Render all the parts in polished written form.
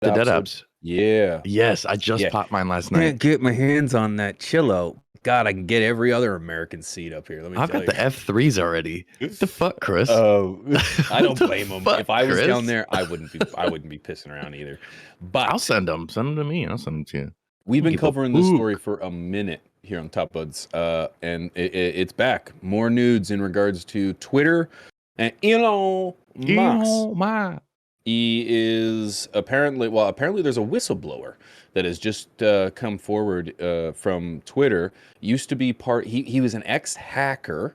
The dead episode? apps. Yeah. Yes, I just popped mine last night. Can't get my hands on that chill out. God, I can get every other American seed up here. Let me I've tell got you. the F3s already. What the fuck, Chris? Oh, I don't What the blame them. fuck, If I was Chris? down there, I wouldn't be pissing around either. But I'll send them. Send them to me. I'll send them to you. we've been Give a covering this fuck. story for a minute here on Top Buds, and it's back. More nudes in regards to Twitter and Elon Musk. He is apparently there's a whistleblower that has just come forward from Twitter. Used to be he was an ex-hacker,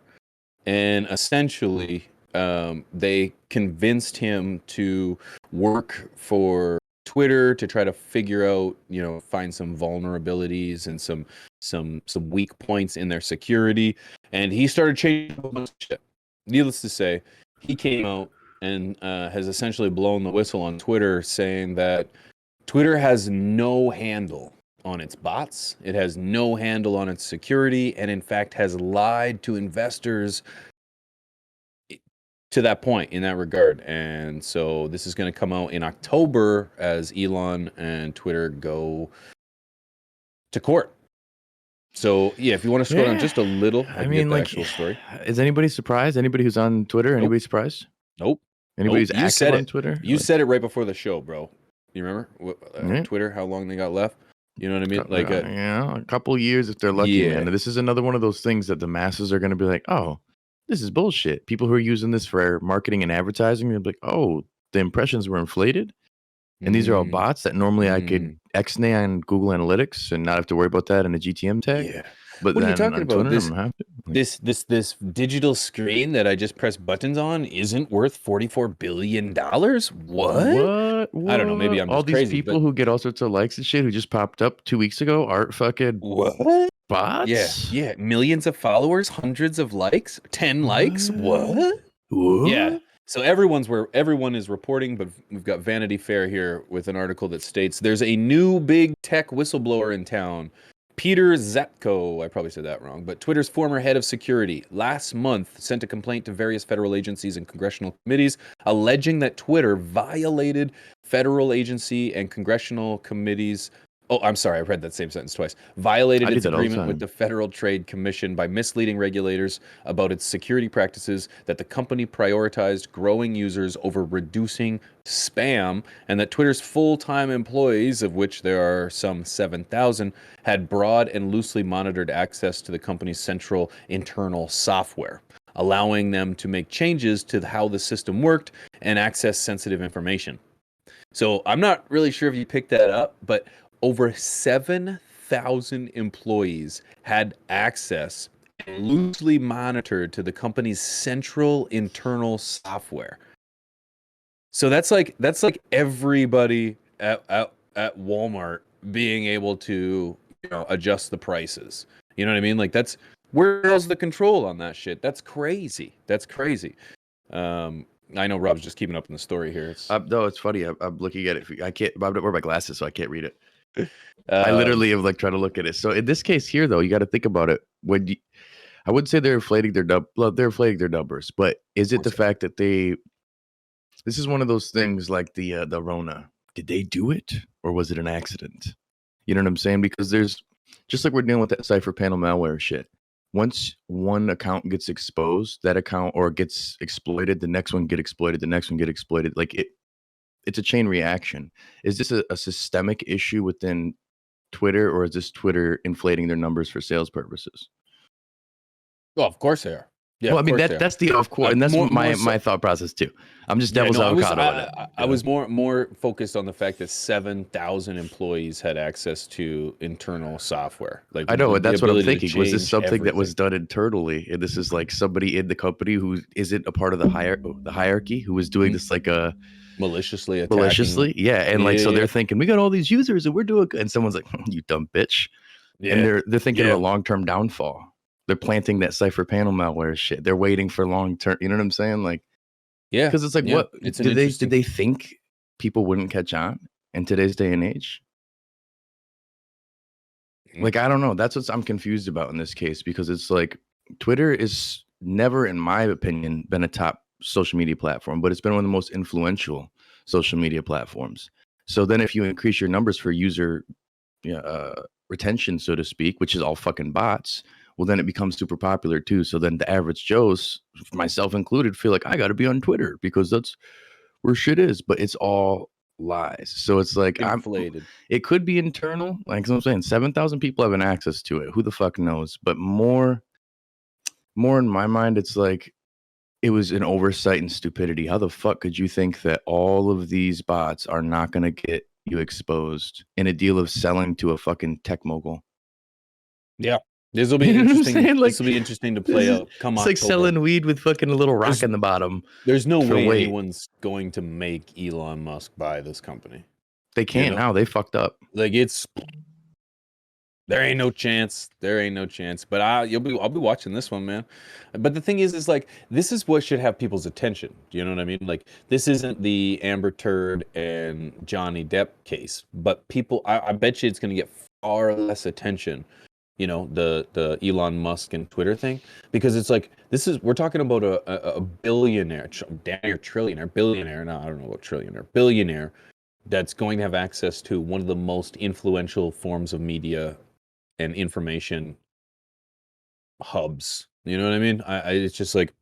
and essentially they convinced him to work for Twitter to try to figure out, find some vulnerabilities and some weak points in their security. And he started changing a bunch of shit. Needless to say, he came out and has essentially blown the whistle on Twitter, saying that Twitter has no handle on its bots. It has no handle on its security, and in fact has lied to investors to that point in that regard. And so this is going to come out in October as Elon and Twitter go to court. So yeah, if you want to scroll down just a little, I mean, get the actual story. Is anybody surprised? Anybody who's on Twitter? Nope. Anybody surprised? Nope. Anybody who's You active said on it. Twitter? You said it right before the show, bro. You remember Twitter? How long they got left? You know what I mean? Like a couple years if they're lucky. Yeah. Man. This is another one of those things that the masses are going to be like, oh, this is bullshit. People who are using this for marketing and advertising, they're like, oh, the impressions were inflated. And these are all bots that normally I could X-nay on Google Analytics and not have to worry about that in a GTM tag. Yeah. But what then are you talking about? Twitter, This digital screen that I just press buttons on isn't worth $44 billion? What? I don't know. Maybe I'm just all these crazy, people who get all sorts of likes and shit who just popped up 2 weeks ago aren't fucking what? bots? Yeah. Millions of followers, hundreds of likes, 10 likes. What? Yeah. So everyone is reporting, but we've got Vanity Fair here with an article that states there's a new big tech whistleblower in town. Peter Zatko, I probably said that wrong, but Twitter's former head of security, last month sent a complaint to various federal agencies and congressional committees alleging that Twitter violated federal agency and congressional committees. Oh, I'm sorry, I read that same sentence twice. Violated its agreement with the Federal Trade Commission by misleading regulators about its security practices, that the company prioritized growing users over reducing spam, and that Twitter's full-time employees, of which there are some 7,000, had broad and loosely monitored access to the company's central internal software, allowing them to make changes to how the system worked and access sensitive information. So I'm not really sure if you picked that up, but over 7,000 employees had access and loosely monitored to the company's central internal software. So that's like everybody at Walmart being able to adjust the prices. You know what I mean? Like that's where's the control on that shit? That's crazy. I know Rob's just keeping up in the story here. No, it's funny. I'm looking at it. I can't. I don't wear my glasses, so I can't read it. I literally have trying to look at it. So in this case here, though, you got to think about it. I wouldn't say they're inflating their numbers, but is it the fact that this is one of those things like the Rona? Did they do it or was it an accident? You know what I'm saying? Because there's just like we're dealing with that cipher panel malware shit. Once one account gets exposed, that account or gets exploited, the next one get exploited, the next one get exploited. Like it's a chain reaction. Is this a systemic issue within Twitter, or is this Twitter inflating their numbers for sales purposes? Well, of course they are. Yeah, well, I mean that's the of course, and that's my thought process too. I'm just devil's avocado. I was more focused on the fact that 7,000 employees had access to internal software. Like I know, that's what I'm thinking. Was this something that was done internally, and this is like somebody in the company who isn't a part of the hierarchy who was doing this like a maliciously, yeah, and so they're thinking we got all these users and we're doing good, and someone's like, you dumb bitch, and they're thinking of a long-term downfall. They're planting that cipher panel malware shit. They're waiting for long-term. You know what I'm saying? Like, yeah, because it's like, what did they think people wouldn't catch on in today's day and age? Like, I don't know. That's what I'm confused about in this case, because it's like Twitter is never, in my opinion, been a top social media platform, but it's been one of the most influential social media platforms. So then if you increase your numbers for user retention, so to speak, which is all fucking bots, well, then it becomes super popular too. So then the average Joes, myself included, feel like I got to be on Twitter because that's where shit is. But it's all lies. So it's like Inflated. it could be internal. Like I'm saying, 7,000 people having access to it. Who the fuck knows? But more in my mind, it's like it was an oversight and stupidity. How the fuck could you think that all of these bots are not going to get you exposed in a deal of selling to a fucking tech mogul? Yeah. This will be You know what I'm interesting. saying? Like, This will be interesting to play out. Come it's October. like selling weed with fucking a little rock in the bottom. There's no way weight. anyone's going to make Elon Musk buy this company. They can't now. They fucked up. Like there ain't no chance. There ain't no chance. But I'll be watching this one, man. But the thing is like this is what should have people's attention. Do you know what I mean? Like this isn't the Amber Turd and Johnny Depp case, but people, I bet you it's going to get far less attention. You know, the Elon Musk and Twitter thing, because it's like we're talking about a billionaire, damn near trillionaire, billionaire. No, I don't know about trillionaire, billionaire that's going to have access to one of the most influential forms of media and information hubs. You know what I mean? It's just like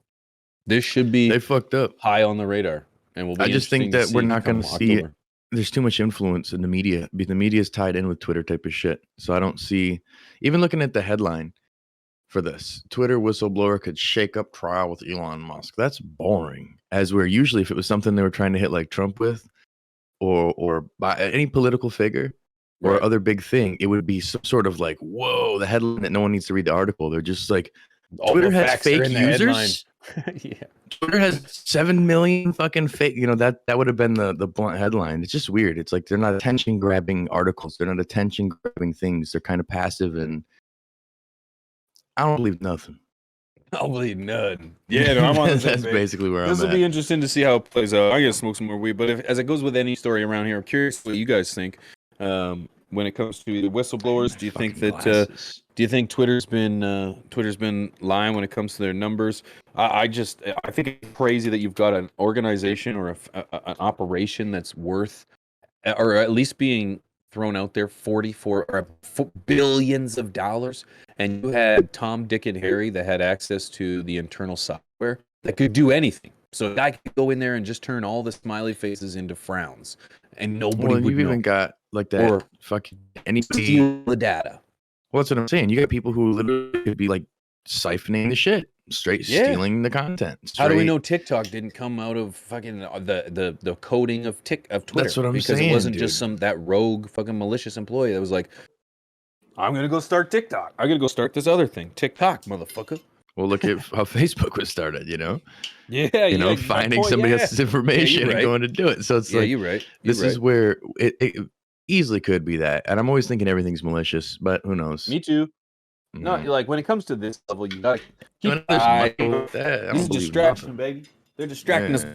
this should be they fucked up high on the radar, and we'll be. I just think that we're not going to see it. There's too much influence in the media. The media is tied in with Twitter type of shit. So I don't see, even looking at the headline for this, Twitter whistleblower could shake up trial with Elon Musk. That's boring. As where usually if it was something they were trying to hit like Trump with, or by any political figure or other big thing, it would be some sort of like, whoa, the headline that no one needs to read the article. They're just like, Twitter has fake users. Yeah. Twitter has 7 million fucking fake. You know, that would have been the blunt headline. It's just weird. It's like they're not attention grabbing articles. They're not attention grabbing things. They're kind of passive, and I don't believe nothing. I don't believe nothing. Yeah, no, I'm on the same That's page. basically where this I'm will at. be interesting to see how it plays out. I gotta smoke some more weed, but as it goes with any story around here, I'm curious what you guys think. When it comes to the whistleblowers, do you think that do you think Twitter's been lying when it comes to their numbers? I think it's crazy that you've got an organization or an operation that's worth, or at least being thrown out there, $44 billions of dollars, and you had Tom, Dick, and Harry that had access to the internal software that could do anything. So a guy could go in there and just turn all the smiley faces into frowns, and nobody would know. You've even got like that, or fucking anybody steal the data. Well, that's what I'm saying. You got people who literally could be like siphoning the shit, stealing the content. How do we know TikTok didn't come out of fucking the coding of Twitter? That's what I'm saying. Because it wasn't just that rogue fucking malicious employee that was like, I'm gonna go start TikTok. I'm gonna go start this other thing, TikTok, motherfucker. Well, look at how Facebook was started, you know? Yeah, you know, finding somebody else's information and going to do it. So it's like, you're right. This is where it easily could be that. And I'm always thinking everything's malicious, but who knows? Me too. No, like when it comes to this level, you gotta keep an eye. This is distraction, baby. They're distracting us